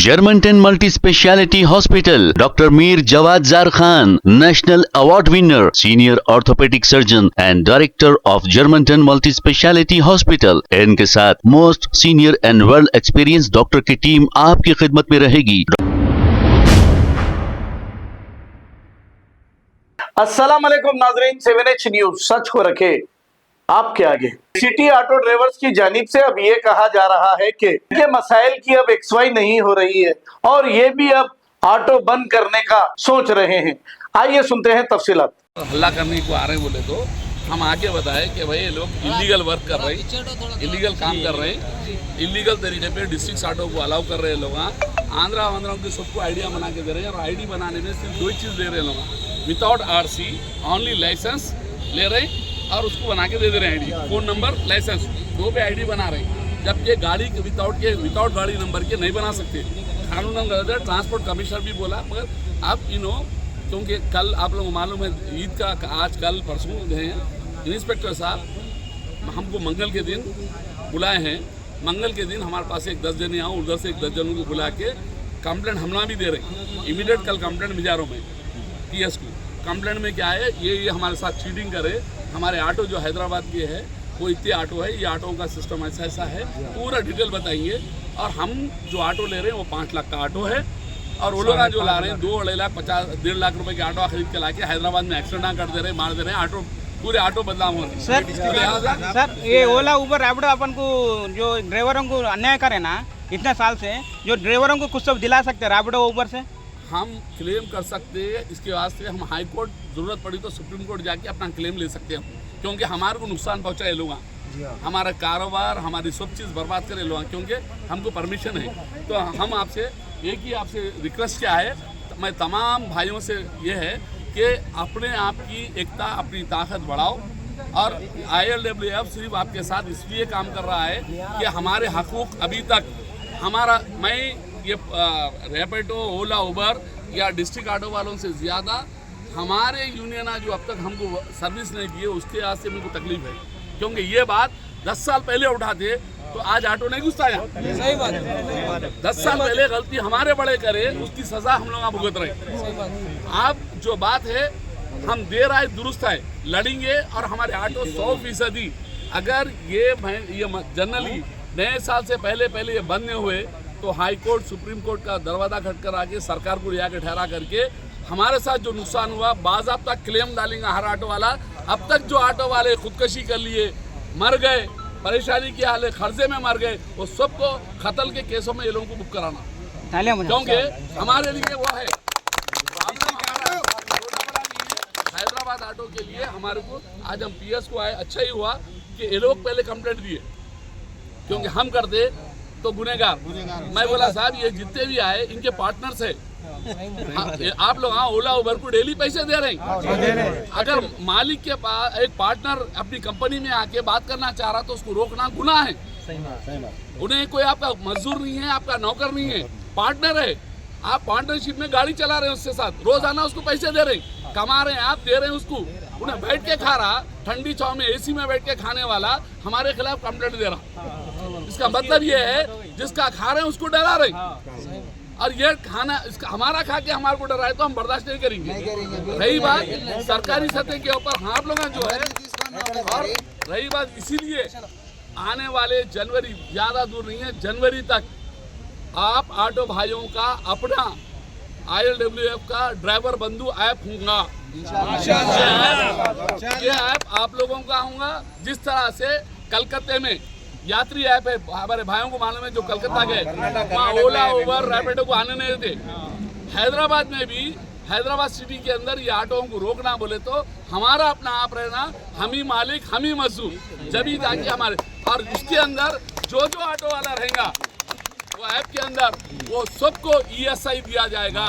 Germantown Multi Speciality Hospital, Dr. Mir Jawad Zar Khan, National Award winner, Senior Orthopedic Surgeon and Director of Germantown Multi Speciality Hospital. इनके साथ most senior and world experience doctor की team आपकी खिदमत में रहेगी। अस्सलाम वालेकुम नाजरीन, 7H न्यूज सच को रखे आपके आगे। सिटी ऑटो ड्राइवर्स की जानिब से अब ये कहा जा रहा है कि ये मसाइल की अब XY नहीं हो रही है और ये भी अब ऑटो बंद करने का सोच रहे हैं। आइए सुनते हैं तफसीलात। हल्ला करने को आ रहे हैं बोले तो हम आके बताएं कि भाई ये लोग इलीगल वर्क कर रहे हैं, इलीगल काम कर रहे हैं, इलीगल तरीके पे डिस्ट्रिक्ट ऑटो को अलाउ कर रहे हैं लोग। आंध्रा के सबको आइडिया बना के दे रहे हैं और आईडी बनाने में सिर्फ दो ही चीज़ दे रहे हैं लोग, विदाउट RC, ओनली लाइसेंस ले रहे हैं और उसको बना के दे दे रहे हैं आईडी, फ़ोन नंबर, लाइसेंस, दो पे आईडी बना रहे हैं। जबकि गाड़ी विदाउट गाड़ी नंबर के नहीं बना सकते, कानून गलत है। ट्रांसपोर्ट कमिश्नर भी बोला, मगर आप क्योंकि कल आप लोगों को मालूम है ईद का आज कल परसों गए हैं, इंस्पेक्टर साहब हमको मंगल के दिन बुलाए हैं। मंगल के दिन हमारे पास एक 10 जने आओ, उधर से एक 10 जनों को बुला के कंप्लेंट हमला भी दे रहे हैं। इमीडिएट कल कंप्लेंट भिजा रहा हूँ मैं PS को। कंप्लेंट में क्या है, ये हमारे साथ चीटिंग करे। हमारे ऑटो जो हैदराबाद के है वो इतने ऑटो है, ये ऑटो का सिस्टम ऐसा है, पूरा डिटेल बताएंगे। और हम जो ऑटो ले रहे हैं वो 5 लाख का ऑटो है और वो लोग जो ला रहे हैं 2-2.5 लाख 1.5 लाख रुपए के ऑटो खरीद के लाके हैदराबाद में एक्सीडेंट कर दे रहे हैं, मार दे रहे हैं। ऑटो पूरे ऑटो बदनाम हो रहे हैं। सर ये ओला उबर रैपिडो अपन को जो ड्राइवरों को अन्याय करे ना इतने साल से, जो ड्राइवरों को कुछ सब दिला सकते हैं रैपिडो उबर से, हम क्लेम कर सकते हैं। इसके वास्ते हम हाई कोर्ट जरूरत पड़ी तो सुप्रीम कोर्ट जाके अपना क्लेम ले सकते हैं, क्योंकि हमारे को नुकसान पहुंचाए लोग, हमारा कारोबार, हमारी सब चीज़ बर्बाद करे लोग, क्योंकि हमको परमिशन है। तो हम आपसे एक ही रिक्वेस्ट क्या है, मैं तमाम भाइयों से ये है कि अपने आप की एकता, अपनी ताकत बढ़ाओ। और ILWF सिर्फ आपके साथ इसलिए काम कर रहा है कि हमारे हकूक़ अभी तक मैं ये रैपिडो, ओला, उबर या डिस्ट्रिक्ट ऑटो वालों से ज़्यादा हमारे यूनियन जो अब तक हमको सर्विस नहीं दिए उसके आज से मेरे को तकलीफ है, क्योंकि ये बात 10 साल पहले उठाते तो आज ऑटो नहीं घुसता यहाँ। सही बात है। 10 साल पहले गलती हमारे बड़े करे, उसकी सज़ा हम लोग भुगत रहे। आप जो बात है हम दे रहा है दुरुस्त है, लड़ेंगे। और हमारे ऑटो 100% अगर ये जनरली नए साल से पहले ये बंद नहीं हुए तो हाई कोर्ट, सुप्रीम कोर्ट का दरवाजा खटकर आके सरकार को लिया के ठहरा करके हमारे साथ जो नुकसान हुआ बाज़ाब्ता क्लेम डालेंगे हर ऑटो वाला। अब तक जो ऑटो वाले खुदकशी कर लिए, मर गए, परेशानी की हाल है, खर्चे में मर गए, वो सबको कत्ल के केसों में ये लोगों को बुक कराना, क्योंकि हमारे लिए वो है हैदराबाद ऑटो के लिए। हमारे को आज हम PS को आए, अच्छा ही हुआ कि ये लोग पहले कंप्लेंट दिए, क्योंकि हम करते तो गुनेगार। मैं बोला साहब ये जितने भी आए इनके पार्टनर्स है, आप लोग ओला उबर को डेली पैसे दे रहे हैं। अगर मालिक के पास एक पार्टनर अपनी कंपनी में आके बात करना चाह रहा तो उसको रोकना गुनाह है। उन्हें कोई आपका मजदूर नहीं है, आपका नौकर नहीं है, पार्टनर है। आप पार्टनरशिप में गाड़ी चला रहे हैं उसके साथ, रोजाना उसको पैसे दे रहे हैं, कमा रहे हैं, आप दे रहे हैं उसको। उन्हें बैठ के खा रहा, ठंडी छाव में AC में बैठ के खाने वाला हमारे खिलाफ कंप्लेंट दे रहा। इसका मतलब ये है जिसका खा रहे हैं उसको डरा रहे, और ये खाना इसका हमारा खा के हमारे को डरा है तो हम बर्दाश्त नहीं करेंगे। रही बात सरकारी सतह के ऊपर आप लोग जो है, और रही बात इसीलिए आने वाले जनवरी, ज़्यादा दूर नहीं है, जनवरी तक आप ऑटो भाइयों का अपना ILWF का ड्राइवर बंधु ऐप होगा। ये ऐप आप लोगों का होगा। जिस तरह से कलकत्ते में यात्री ऐप है, हमारे भाइयों को मालूम है जो कलकत्ता गए, वहाँ ओला उबर रैपिडो को आने नहीं देते। हैदराबाद में भी, हैदराबाद सिटी के अंदर ये ऑटोओं को रोकना बोले तो हमारा अपना आप रहना, हम ही मालिक, हम ही मजदूर, जब ही ताकि हमारे। और इसके अंदर जो ऑटो वाला रहेगा वो ऐप के अंदर वो सबको ESI दिया जाएगा।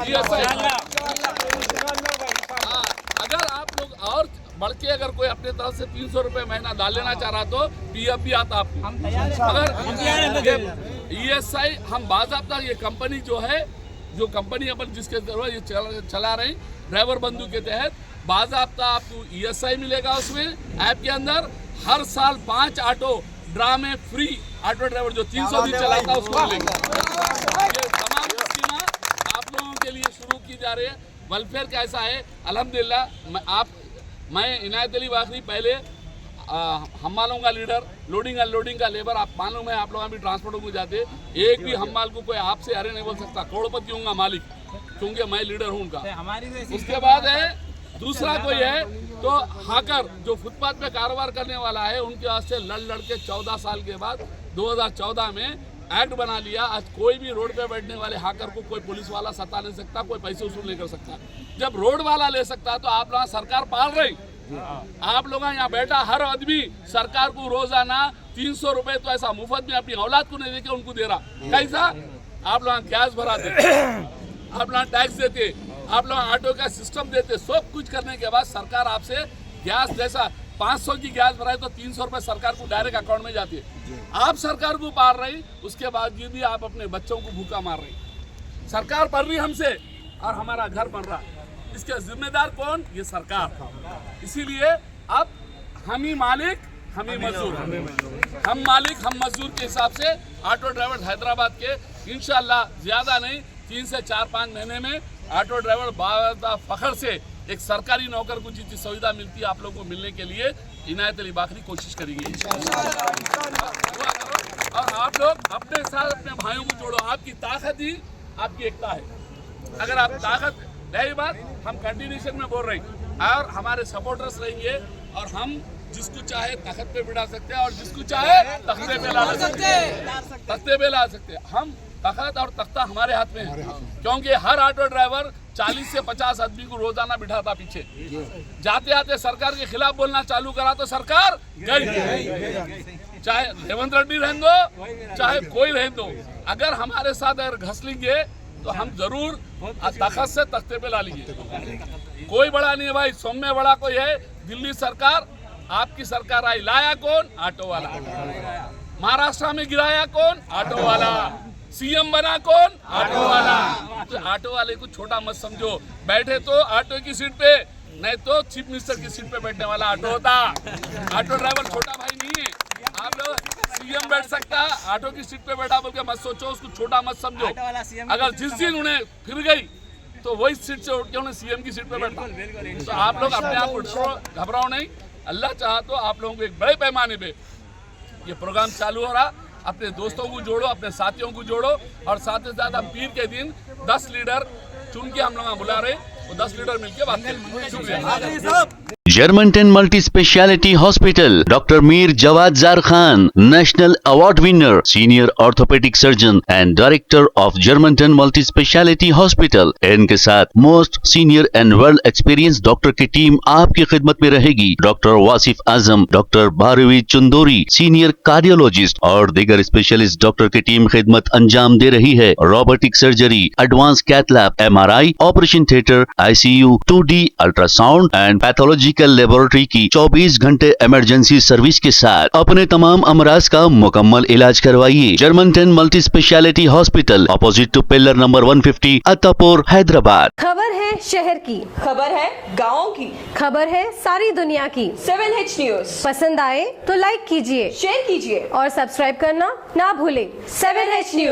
ESI अगर आप लोग और बढ़ के अगर कोई अपने तरफ से 300 रुपये महीना डाल लेना चाह रहा तो PF भी आता आपको। अगर ESI हम बाज़ाब्ता ये कंपनी जो है, जो कंपनी अपन जिसके ये चला रहे हैं ड्राइवर बंधु के तहत, बाज़ाब्ता आपको ESI मिलेगा। उसमें ऐप के अंदर हर साल 5 ऑटो ड्रा में फ्री ऑटो ड्राइवर जो 300 दिन चलाता है उसको मिलेगा। ये तमाम स्कीमें आप लोगों के लिए शुरू की जा रही है। वेलफेयर कैसा है अल्हम्दुलिल्लाह। मैं इनायत अली वाकरी पहले हम्मालों का लीडर, लोडिंग अनलोडिंग का लेबर, आप मालूम है आप लोग भी ट्रांसपोर्ट में जाते, एक भी हम्माल को कोई आपसे अरे नहीं बोल सकता, करोड़पति हूँ मालिक, क्योंकि मैं लीडर हूँ उनका। उसके बाद है दूसरा कोई है तो हाकर जो फुटपाथ पे कारोबार करने वाला है, उनके वास्ते लड़ के 14 साल के बाद 2014 में एक्ट बना लिया। आज कोई भी रोड पे बैठने वाले हाकर को कोई पुलिस वाला सता नहीं सकता, कोई पैसे वसूल नहीं कर सकता। जब रोड वाला ले सकता तो आप लोग सरकार पाल रही, आप लोग यहाँ बैठा हर आदमी सरकार को रोजाना 300 रुपए तो ऐसा मुफ्त में अपनी औलाद को नहीं देके उनको दे रहा। कैसा? आप लोग गैस भराते, आप लोग टैक्स देते, आप लोग ऑटो का सिस्टम देते, सब कुछ करने के बाद सरकार आपसे गैस जैसा 500 की गैस भराए तो 300 रुपए सरकार को डायरेक्ट अकाउंट में जाती है। आप सरकार को पार रही, उसके बाद भी आप अपने बच्चों को भूखा मार रही। सरकार पढ़ रही हमसे और हमारा घर बन रहा, इसके जिम्मेदार कौन? ये सरकार। इसीलिए अब हम ही मालिक हम ही मजदूर, हम मालिक हम मजदूर के हिसाब से ऑटो ड्राइवर हैदराबाद के इंशाल्लाह ज्यादा नहीं 3 से 4-5 महीने में ऑटो ड्राइवर बावजूद फखर से एक सरकारी नौकर को जितनी सुविधा मिलती है आप लोगों को मिलने के लिए इनायत अली वाकरी कोशिश करेंगे। और आप लोग अपने साथ अपने भाइयों को जोड़ो, आपकी ताकत ही आपकी एकता है। अगर आप ताकत नहीं, बात हम कंटिन्यूशन में बोल रहे हैं और हमारे सपोर्टर्स रहेंगे और हम जिसको चाहे तख्त पे बिठा सकते हैं और जिसको चाहे तख्ते पे ला सकते हैं, तख्ते पे ला सकते हैं। हम तख्त और तख्ता हमारे हाथ में है, क्योंकि हर ऑटो ड्राइवर 40 से 50 आदमी को रोजाना बिठाता पीछे। जाते आते सरकार के खिलाफ बोलना चालू करा तो सरकार गई, चाहे रेवंत रेड्डी रहने दो चाहे कोई रहने दो। अगर हमारे साथ अगर घस लेंगे तो हम जरूर तख्त से तख्ते पे ला लेंगे। कोई बड़ा नहीं है भाई, सौम्य बड़ा कोई है। दिल्ली सरकार आपकी सरकार आई, लाया कौन? ऑटो वाला। महाराष्ट्र में गिराया कौन? ऑटो वाला। सीएम बना कौन? ऑटो वाला। तो ऑटो वाले को छोटा मत समझो, बैठे तो ऑटो की सीट पे, नहीं तो चीफ मिनिस्टर की सीट पे बैठने वाला ऑटो होता। ऑटो ड्राइवर छोटा भाई नहीं है। आप लोग सीएम बैठ सकता, ऑटो की सीट पे बैठा बोल के मत सोचो, उसको छोटा मत समझो। अगर जिस दिन उन्हें फिर गई तो वही सीट से उठ के उन्हें सीएम की सीट पे बैठा। तो आप लोग अपने आप को घबराओ नहीं, अल्लाह चाहा तो आप लोगों को एक बड़े पैमाने पे ये प्रोग्राम चालू हो रहा। अपने दोस्तों को जोड़ो, अपने साथियों को जोड़ो और साथ ही साथ हम पीर के दिन 10 लीडर चुन के हम लोग बुला रहे, वो 10 लीडर मिलकर बात करेंगे। शुक्रिया। Germanton multi speciality hospital, doctor Mir Jawad Jar Khan, national award winner, senior orthopaedic surgeon and director of Germanton multi speciality hospital. इनके साथ most senior and well experience doctor की टीम आपकी खिदमत में रहेगी। Doctor Wasif Azam, doctor Bharvi Chandori, senior cardiologist और दीगर स्पेशलिस्ट डॉक्टर की टीम खिदमत अंजाम दे रही है। Robotic surgery, advance cath lab, MRI, operation theatre, ICU, 2D ultrasound and pathological laboratory की 24 घंटे इमरजेंसी सर्विस के साथ अपने तमाम अमराज का मुकम्मल इलाज करवाइए। Germanten multi speciality hospital, opposite to pillar number 150, Attapur, Hyderabad. खबर है शहर की, खबर है गाँव की, खबर है सारी दुनिया की। 7H न्यूज पसंद आए तो लाइक कीजिए, शेयर कीजिए और सब्सक्राइब करना ना भूलें। 7H news.